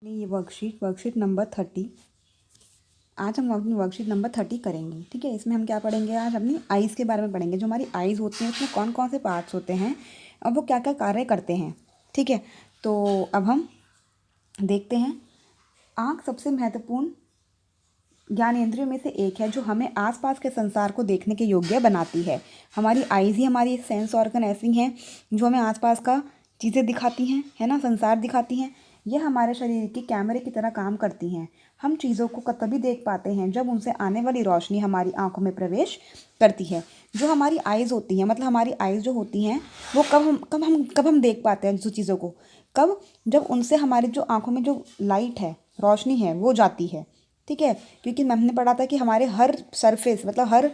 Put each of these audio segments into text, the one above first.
ये worksheet number 30। आज हम अपनी वर्कशीट नंबर 30 करेंगे। ठीक है, इसमें हम क्या पढ़ेंगे? आज अपनी आइज़ के बारे में पढ़ेंगे। जो हमारी आइज़ होती हैं उसमें कौन कौन से पार्ट्स होते हैं और वो क्या क्या कार्य करते हैं। ठीक है, तो अब हम देखते हैं। आँख सबसे महत्वपूर्ण ज्ञानेंद्रियों में से एक है जो हमें आसपास के संसार को देखने के योग्य बनाती है। हमारी आइज़ ही हमारी एक सेंस ऑर्गन ऐसी हैं जो हमें आसपास का चीज़ें दिखाती हैं, है ना, संसार दिखाती हैं। यह हमारे शरीर के कैमरे की तरह काम करती हैं। हम चीज़ों को तभी देख पाते हैं जब उनसे आने वाली रोशनी हमारी आंखों में प्रवेश करती है। जो हमारी आइज़ होती हैं, मतलब हमारी आइज़ जो होती हैं वो कब हम देख पाते हैं जो चीज़ों को? कब? जब उनसे हमारी जो आंखों में जो लाइट है, रोशनी है, वो जाती है। ठीक है, क्योंकि हमने पढ़ा था कि हमारे हर सरफेस, मतलब हर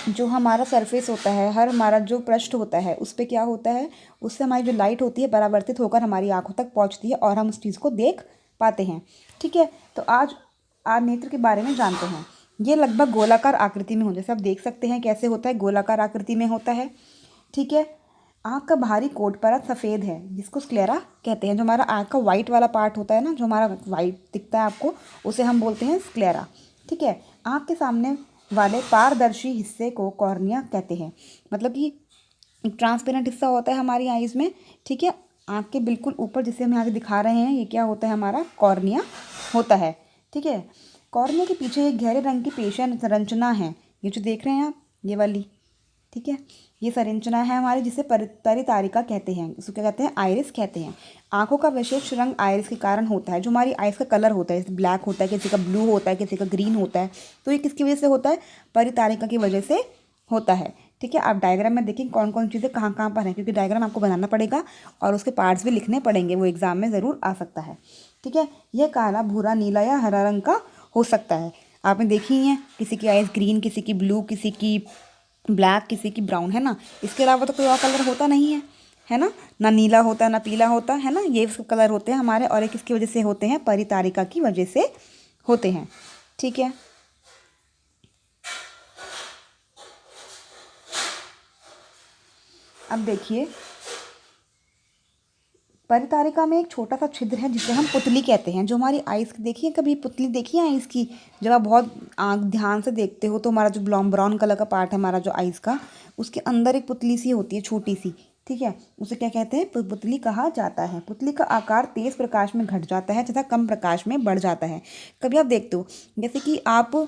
जो हमारा सरफेस होता है, हर हमारा जो पृष्ठ होता है, उस पर क्या होता है, उससे हमारी जो लाइट होती है परावर्तित होकर हमारी आंखों तक पहुंचती है और हम उस चीज़ को देख पाते हैं। ठीक है, तो आज नेत्र के बारे में जानते हैं। ये लगभग गोलाकार आकृति में हो, जैसे आप देख सकते हैं कैसे होता है, गोलाकार आकृति में होता है। ठीक है, आँख का बाहरी कोट परत सफ़ेद है जिसको स्क्लेरा कहते हैं। जो हमारा आँख का वाइट वाला पार्ट होता है ना, जो हमारा वाइट दिखता है आपको, उसे हम बोलते हैं स्क्लेरा। ठीक है, आँख के सामने वाले पारदर्शी हिस्से को कॉर्निया कहते हैं। मतलब कि एक ट्रांसपेरेंट हिस्सा होता है हमारी आइज़ में। ठीक है, आँख के बिल्कुल ऊपर जिसे हम यहाँ से दिखा रहे हैं, ये क्या होता है? हमारा कॉर्निया होता है। ठीक है, कॉर्निया के पीछे एक गहरे रंग की पेशियाँ संरचना है, ये जो देख रहे हैं आप, ये वाली। ठीक है, ये संरचना है हमारी जिसे परितारिका कहते हैं। इसको क्या कहते हैं? आइरिस कहते हैं। आंखों का विशेष रंग आइरिस के कारण होता है। जो हमारी आइस का कलर होता है, जैसे ब्लैक होता है, किसी का ब्लू होता है, किसी का ग्रीन होता है, तो ये किसकी वजह से होता है? परितारिका की वजह से होता है। ठीक है, आप डायग्राम में देखें कौन कौन चीज़ें कहाँ कहाँ पर हैं, क्योंकि डायग्राम आपको बनाना पड़ेगा और उसके पार्ट्स भी लिखने पड़ेंगे, वो एग्जाम में ज़रूर आ सकता है। ठीक है, यह काला, भूरा, नीला या हरा रंग का हो सकता है। आपने देखी ही है, किसी की आइस ग्रीन, किसी की ब्लू, किसी की ब्लैक, किसी की ब्राउन, है ना। इसके अलावा तो कोई और कलर होता नहीं है ना। ना नीला होता है, ना पीला होता है ना। ये सब कलर होते हैं हमारे, और ये किसकी वजह से होते हैं? परितारिका की वजह से होते हैं। ठीक है, अब देखिए, परितारिका में एक छोटा सा छिद्र है जिसे हम पुतली कहते हैं। जो हमारी आइस की, देखिए कभी पुतली देखी है आइस की? जब आप बहुत आँख ध्यान से देखते हो तो हमारा जो ब्राउन कलर का पार्ट है हमारा जो आइस का, उसके अंदर एक पुतली सी होती है, छोटी सी। ठीक है, उसे क्या कहते हैं? पुतली कहा जाता है। पुतली का आकार तेज प्रकाश में घट जाता है तथा कम प्रकाश में बढ़ जाता है। कभी आप देखते हो, जैसे कि आप,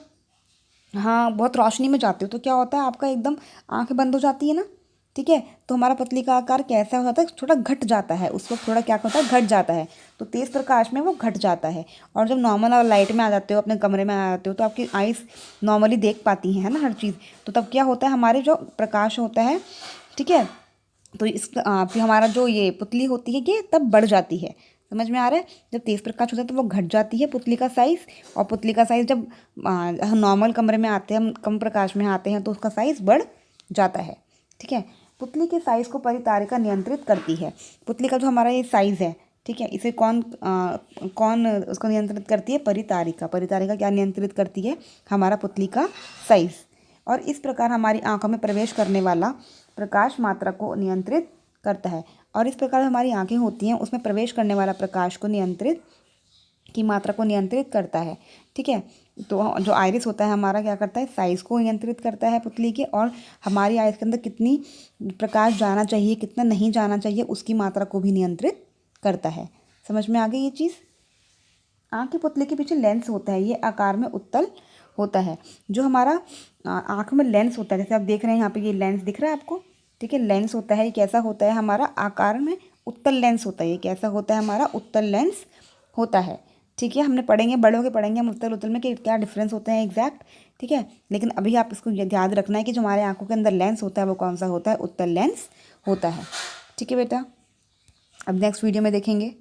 हाँ, बहुत रोशनी में जाते हो तो क्या होता है? आपका एकदम आंखें बंद हो जाती है ना। ठीक है, तो हमारा पतली का आकार कैसा हो जाता है? थोड़ा घट जाता है उस वक्त, थोड़ा क्या होता है? घट जाता है। तो तेज़ प्रकाश में वो घट जाता है। और जब नॉर्मल और लाइट में आ जाते हो, अपने कमरे में आ जाते हो, तो आपकी आइज़ नॉर्मली देख पाती हैं, है ना, हर चीज़। तो तब क्या होता है? हमारे जो प्रकाश होता है, ठीक है, तो फिर हमारा जो ये पुतली होती है ये तब बढ़ जाती है। समझ में आ रहा है? जब तेज़ प्रकाश होता है तो वो घट जाती है पुतली का साइज़, और पुतली का साइज़ जब हम नॉर्मल कमरे में आते हैं, हम कम प्रकाश में आते हैं, तो उसका साइज़ बढ़ जाता है। ठीक है, पुतली के साइज़ को परितारिका नियंत्रित करती है। पुतली का जो हमारा ये साइज़ है, ठीक है, इसे कौन उसको नियंत्रित करती है? परितारिका। परितारिका क्या नियंत्रित करती है? हमारा पुतली का साइज़। और इस प्रकार हमारी आंखों में प्रवेश करने वाला प्रकाश मात्रा को नियंत्रित करता है। और इस प्रकार हमारी आंखें होती हैं, उसमें प्रवेश करने वाला प्रकाश को नियंत्रित की मात्रा को नियंत्रित करता है। ठीक है, तो जो आइरिस होता है हमारा क्या करता है? साइज़ को नियंत्रित करता है पुतली के, और हमारी आइस के अंदर कितनी प्रकाश जाना चाहिए, कितना नहीं जाना चाहिए, उसकी मात्रा को भी नियंत्रित करता है। समझ में आ गई ये चीज़? आँख की पुतली के पीछे लेंस होता है, ये आकार में उत्तल होता है। जो हमारा आँख में लेंस होता है, जैसे आप देख रहे हैं यहाँ पे, ये लेंस दिख रहा है आपको? ठीक है, लेंस होता है, ये कैसा होता है? हमारा आकार में उत्तल लेंस होता है। ये कैसा होता है? हमारा उत्तल लेंस होता है। ठीक है, हमने पढ़ेंगे, बड़े होकर पढ़ेंगे हम उत्तल उत्तल में कि क्या डिफरेंस होते हैं एग्जैक्ट। ठीक है, लेकिन अभी आप इसको याद रखना है कि जो हमारे आँखों के अंदर लेंस होता है वो कौन सा होता है? उत्तल लेंस होता है। ठीक है बेटा, अब नेक्स्ट वीडियो में देखेंगे।